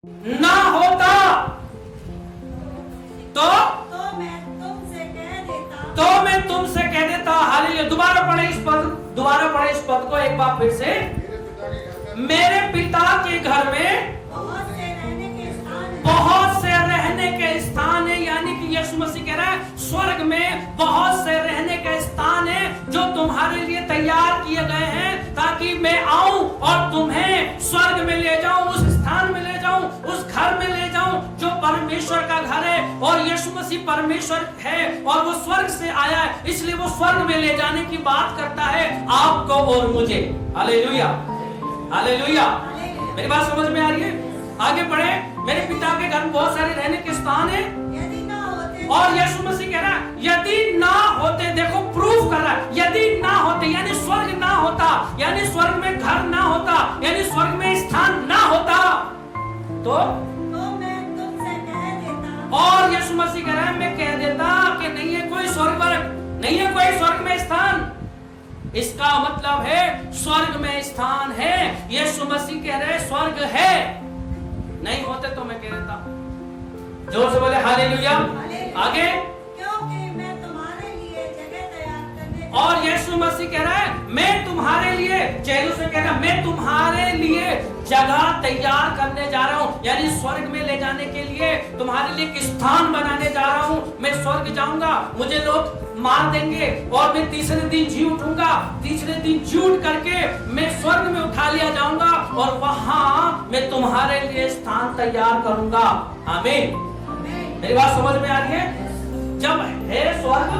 ना होता तो मैं तुमसे कह देता। हालेलुया। दोबारा पढ़े इस पद को एक बार फिर से। मेरे पिता के घर में बहुत से रहने के स्थान है। यानी कि यीशु मसीह कह रहा है स्वर्ग में बहुत से रहने का स्थान है जो तुम्हारे लिए तैयार किए गए हैं, ताकि मैं आऊं और तुम्हें स्वर्ग में ले जाऊं, उस स्थान में ले जाऊं, उस घर में ले जाऊं जो परमेश्वर का घर है। और यीशु मसीह परमेश्वर है और वो स्वर्ग से आया है, इसलिए वो स्वर्ग में ले जाने की बात करता है आपको और मुझे। Hallelujah, hallelujah. मेरी बात समझ में आ रही है? आगे बढ़े। मेरे पिता के घर में बहुत सारे रहने के स्थान है, और यीशु मसीह कह रहा है यदि ना होते, देखो प्रूफ कर रहा है, यदि ना होते यानी स्वर्ग ना होता, यानी स्वर्ग में घर ना होता, यानी स्वर्ग में स्थान ना होता तो मैं तुमसे कह देता। और यीशु मसीह कह रहा है मैं कह देता कि नहीं है कोई स्वर्ग पर, नहीं है कोई स्वर्ग में स्थान। इसका मतलब है स्वर्ग में स्थान है। यीशु मसीह कह रहे स्वर्ग है, नहीं होते तो मैं कह देता। जोर से बोले हालेलुया। आगे, क्योंकि मैं तुम्हारे लिए जगह तैयार करने, और यीशु मसीह कह रहा है मैं तुम्हारे लिए, चेहरे से कह रहा है मैं तुम्हारे लिए जगह तैयार करने जा रहा हूं। यानी स्वर्ग में ले जाने के लिए तुम्हारे लिए एक स्थान बनाने जा रहा हूं। मैं स्वर्ग जाऊंगा, मुझे लोग मार देंगे और मैं तीसरे दिन जी उठूंगा, तीसरे दिन जी उठ करके मैं स्वर्ग में उठा लिया जाऊंगा और वहां मैं तुम्हारे लिए स्थान तैयार करूंगा। आमीन। मेरी बात समझ में आ रही है? जब है स्वर्ग,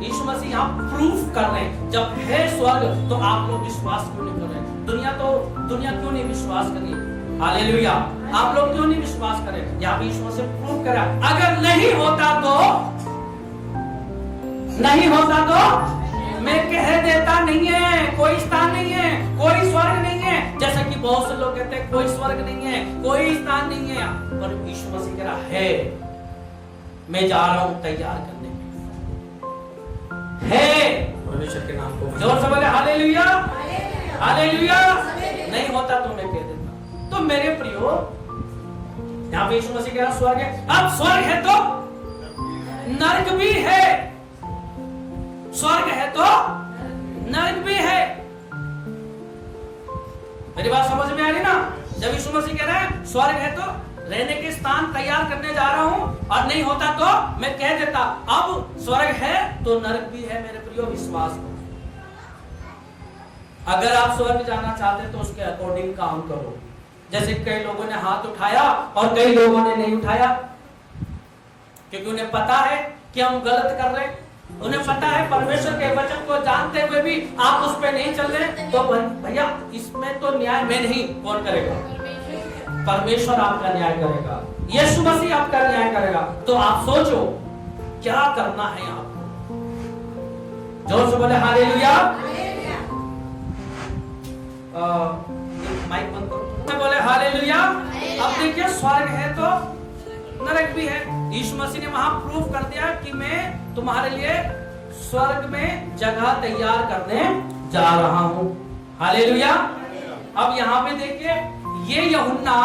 यीशु मसीह यहाँ प्रूफ कर रहे हैं, जब है स्वर्ग तो आप लोग विश्वास क्यों नहीं कर रहे? दुनिया क्यों नहीं विश्वास कर रही? हालेलुया। आप लोग क्यों नहीं विश्वास कर रहे? यहाँ पे यीशु मसीह प्रूफ कर रहा है अगर नहीं होता तो मैं कह देता नहीं है, कोई स्थान नहीं है, कोई स्वर्ग नहीं है। जैसा कि बहुत से लोग कहते हैं कोई स्वर्ग नहीं है, कोई स्थान नहीं है, पर यीशु मसीह कह रहा है मैं जा रहा हूं तैयार करने है परमेश्वर के नाम को। जोर से बोले हालेलुया, हालेलुया। नहीं होता तो मैं कह देता। तो मेरे प्रियो, यहाँ पे यीशु मसीह कह रहा स्वर्ग है। अब स्वर्ग है तो नरक भी है, स्वर्ग है तो नरक भी है। मेरी बात समझ में आ रही ना? जब यीशु मसीह कह रहा है स्वर्ग है तो रहने के स्थान तैयार करने जा रहा हूं, और नहीं होता तो मैं कह देता। अब स्वर्ग है तो नरक भी है। मेरे प्रियो विश्वास करो, अगर आप स्वर्ग जाना चाहते तो उसके अकॉर्डिंग काम करो। जैसे कई लोगों ने हाथ उठाया और कई लोगों ने नहीं उठाया, क्योंकि उन्हें पता है कि हम गलत कर रहे हैं, उन्हें पता है परमेश्वर के वचन को जानते हुए भी आप उस पे नहीं चल रहे। तो भैया इसमें तो न्याय में नहीं, कौन करेगा? परमेश्वर आपका न्याय करेगा, यीशु मसीह आपका न्याय करेगा। तो आप सोचो क्या करना है आपको। जोर से बोले हालेलुया। माइक बंद करो, बोले हालेलुया। अब देखिए स्वर्ग है तो नरक भी है। यीशु मसीह ने वहां प्रूफ कर दिया कि मैं तुम्हारे लिए स्वर्ग में जगह तैयार करने जा रहा हूं। हालेलुया। अब यहाँ पे देखिए ये यूहन्ना,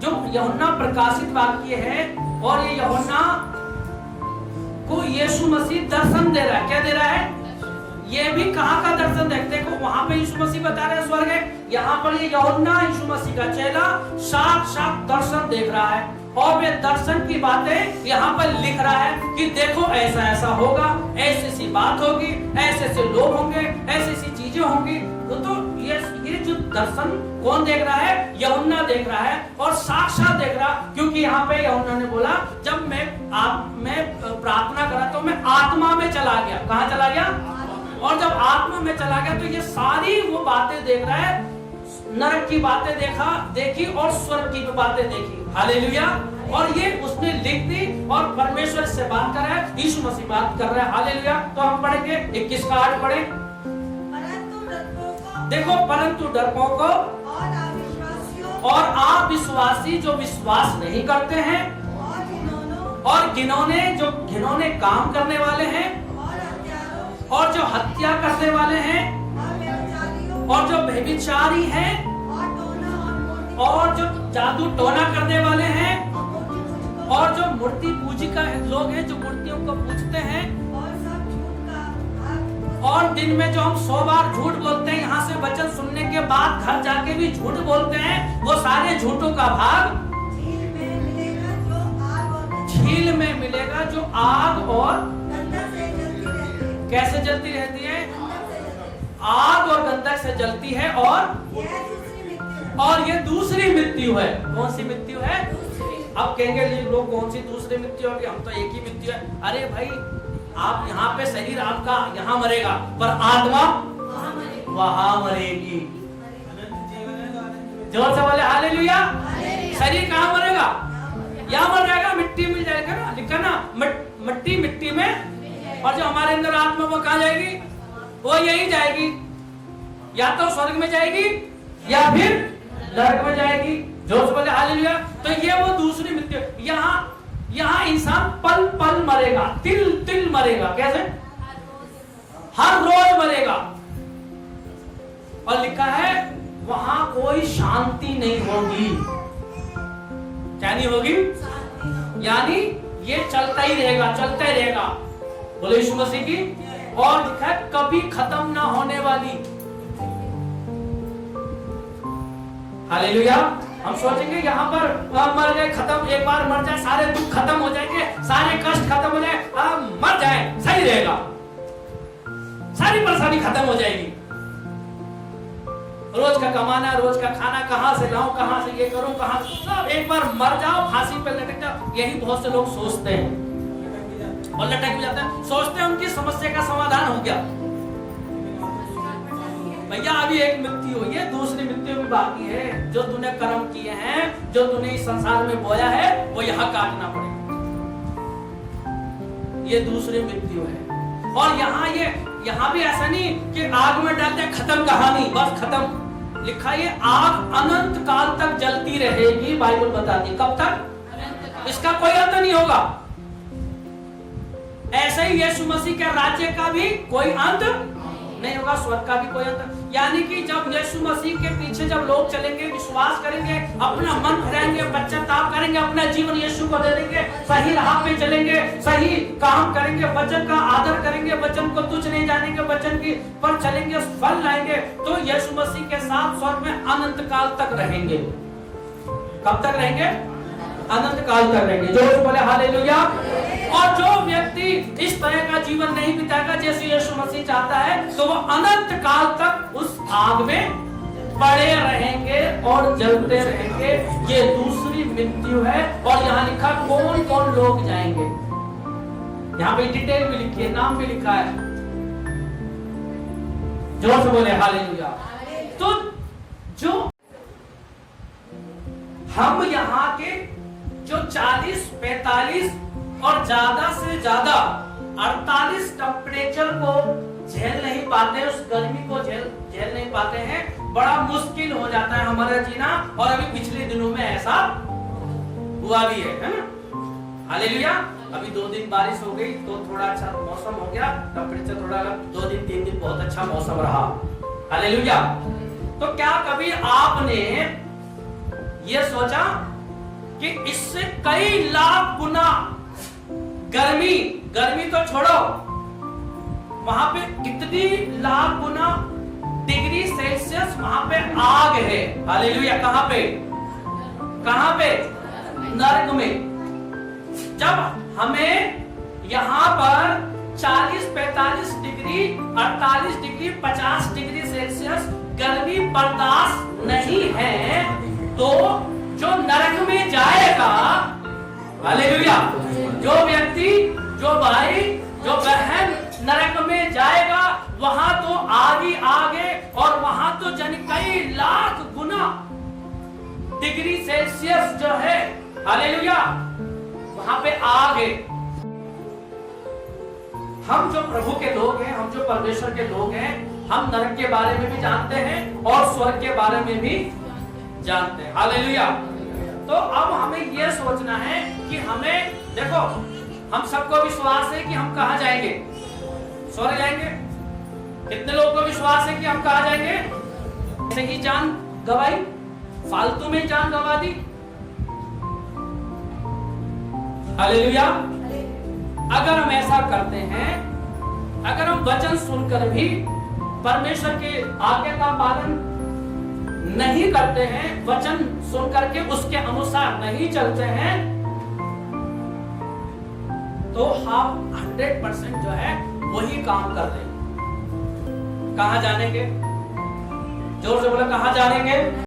जो यूहन्ना प्रकाशित वाक्य है, और ये यूहन्ना को यीशु मसीह दर्शन दे रहा है। क्या दे रहा है? ये भी कहाँ का दर्शन देखो, वहां पे यीशु मसीह बता रहे हैं स्वर्ग है, यहाँ पर ये यूहन्ना यीशु मसीह का चेला साफ दर्शन देख रहा है, और वे दर्शन की बातें यहाँ पर लिख रहा है कि देखो ऐसा ऐसा होगा, ऐसी ऐसी बात होगी, ऐसे ऐसे लोग होंगे, ऐसी ऐसी चीजें होंगी। तो ये जो दर्शन कौन देख रहा है? यूहन्ना देख रहा है, और साक्षात देख रहा, क्योंकि यहाँ पे यूहन्ना ने बोला जब मैं प्रार्थना करा तो मैं आत्मा में चला गया। कहाँ चला गया? और जब आत्मा में चला गया तो ये सारी वो बातें देख रहा है, नरक की बातें देखी और स्वर्ग की बातें देखी। हालेलुया। और ये उसने लिख दी और परमेश्वर से बात कर रहा है, यीशु मसीह बात कर रहा है। हालेलुया। तो हम पढ़ेंगे 21 का 8 पढ़े। देखो परंतु डरपोकों और आप विश्वासी जो विश्वास नहीं करते हैं, और घिनौने काम करने वाले हैं, और जो हत्या करने वाले हैं, और जो व्यभिचारी हैं, और जो जादू टोना करने वाले हैं, और मूर्ति पूजकों और जो मूर्ति पूजी का लोग हैं, जो मूर्तियों को पूजते हैं, और सब झूठ का भाग और दिन में जो हम 100 बार झूठ बोलते हैं, यहाँ से वचन सुनने के बाद घर जाके भी झूठ बोलते हैं, वो सारे झूठों का भाग झील में मिलेगा जो आग और झील में मिलेगा, जो आग और गंधक से जलती रहती है। कैसे जलती रहती है? गंधक से जलती है। आग और गंधक से जलती है। और यह दूसरी मृत्यु है। ये दूसरी मृत्यु है। कौन सी मृत्यु है? दूसरी अब कहेंगे ये लोग कौन सी दूसरी मृत्यु होगी, हम तो एक ही मृत्यु है। अरे भाई, आप यहाँ पे शरीर आपका यहाँ मरेगा, पर आत्मा वहाँ मरेगी। वहां मरेगी। जोर से बोले हालेलुया। शरीर कहाँ मरेगा? यहाँ मर जाएगा, मिट्टी मिल जाएगा ना, लिखा ना, मिट्टी मिट्टी में, और जो हमारे अंदर आत्मा वो कहाँ जाएगी? वो यही जाएगी, या तो स्वर्ग में जाएगी या फिर नरक में जाएगी। जोर से बोले हालेलुया। तो ये वो दूसरी मृत्यु। यहाँ इंसान पल पल मरेगा, तिल तिल मरेगा। कैसे? हर रोज मरेगा। और लिखा है वहां कोई शांति नहीं होगी। क्या नहीं होगी? यानी ये चलता ही रहेगा, चलता ही रहेगा। बोले यीशु मसीह की। और लिखा है कभी खत्म ना होने वाली। हालेलुया। हम सोचेंगे यहाँ पर मर गए, खत्म, एक बार मर जाए सारे दुख खत्म हो जाएंगे, सारे कष्ट खत्म हो जाए, मर जाए सही रहेगा, सारी परेशानी खत्म हो जाएगी। रोज का कमाना, रोज का खाना, कहां से लाऊं, कहां से ये करूं, कहां से, सब एक बार मर जाओ, फांसी पे लटक जाओ। यही बहुत से लोग सोचते हैं और लटक भी जाते हैं, सोचते हैं उनकी समस्या का समाधान हो गया। भैया अभी एक मृत्यु हुई है, दूसरी मृत्यु भी बाकी है। जो तूने कर्म किए हैं, जो तूने इस संसार में बोया है, वो यहाँ काटना पड़ेगा। ये दूसरी मृत्यु है। और यहाँ भी ऐसा नहीं कि आग में डालते खत्म कहानी, बस खत्म। लिखा ये आग अनंत काल तक जलती रहेगी। बाइबल बताती कब तक? इसका कोई अंत नहीं होगा। ऐसे ही यीशु मसीह के राज्य का भी कोई अंत नहीं होगा, स्वर्ग का भी कोई अंत। यानी कि जब यीशु मसीह के पीछे जब लोग चलेंगे, विश्वास करेंगे, अपना मन फिराएंगे, पश्चाताप करेंगे, अपना जीवन यीशु को दे देंगे, सही राह पे चलेंगे, सही काम करेंगे, वचन का आदर करेंगे, वचन को तुच्छ नहीं जानेंगे, वचन की पर चलेंगे, फल लाएंगे, तो यीशु मसीह के साथ स्वर्ग में अनंत काल तक रहेंगे। कब तक रहेंगे? अनंत काल तक रहेंगे। जो बोले हालेलुया। और जो व्यक्ति इस तरह का जीवन नहीं बिताएगा जैसे यीशु मसीह चाहता है, तो वो अनंत काल तक उस आग में पड़े रहेंगे और जलते रहेंगे। ये दूसरी मृत्यु है। और यहाँ लिखा कौन कौन लोग जाएंगे, यहाँ पे डिटेल भी लिखी है, नाम भी लिखा है। जोर से बोले हालेलुया। तो जो हम यहाँ के जो 40, 45 और ज्यादा से ज्यादा 48 टेम्परेचर को झेल नहीं पाते, उस गर्मी को झेल नहीं पाते हैं, बड़ा मुश्किल हो जाता है हमारा जीना। और अभी पिछले दिनों में ऐसा हुआ भी है ना? हालेलुया। अभी 2 दिन बारिश हो गई तो थोड़ा अच्छा मौसम हो गया, टेम्परेचर थोड़ा 2 दिन 3 दिन बहुत अच्छा मौसम रहा। हालेलुया। तो क्या कभी आपने ये सोचा कि इससे कई लाख गुना गर्मी तो छोड़ो, वहां पे कितनी लाख गुना डिग्री सेल्सियस वहां पे आग है। हालेलुया। कहां पे? नरक में। जब हमें यहाँ पर 40, 45 डिग्री, 48 डिग्री, 50 डिग्री सेल्सियस गर्मी बर्दाश्त नहीं है, तो जो नरक में जाएगा, हालेलुया, जो व्यक्ति, जो भाई, जो बहन नरक में जाएगा, वहां तो आगे और वहां तो जन कई लाख गुना डिग्री सेल्सियस जो है, हालेलुया, वहां पे आग है। हम जो प्रभु के लोग हैं, हम जो परमेश्वर के लोग हैं, हम नरक के बारे में भी जानते हैं और स्वर्ग के बारे में भी जानते हैं। हालेलुया। तो अब हमें यह सोचना है कि हमें, देखो, हम सबको विश्वास है कि हम कहां जाएंगे? स्वर्ग जाएंगे। कितने लोगों को विश्वास है कि हम कहां जाएंगे? सही जान गवाई फालतू में जान गंवा दी। हालेलुया। अगर हम ऐसा करते हैं, अगर हम वचन सुनकर भी परमेश्वर के आज्ञा का पालन नहीं करते हैं, वचन सुनकर के उसके अनुसार नहीं चलते हैं, तो हम 100% जो है वही काम कर रहे हैं। कहां जानेंगे? जोर से बोला, कहां जानेंगे?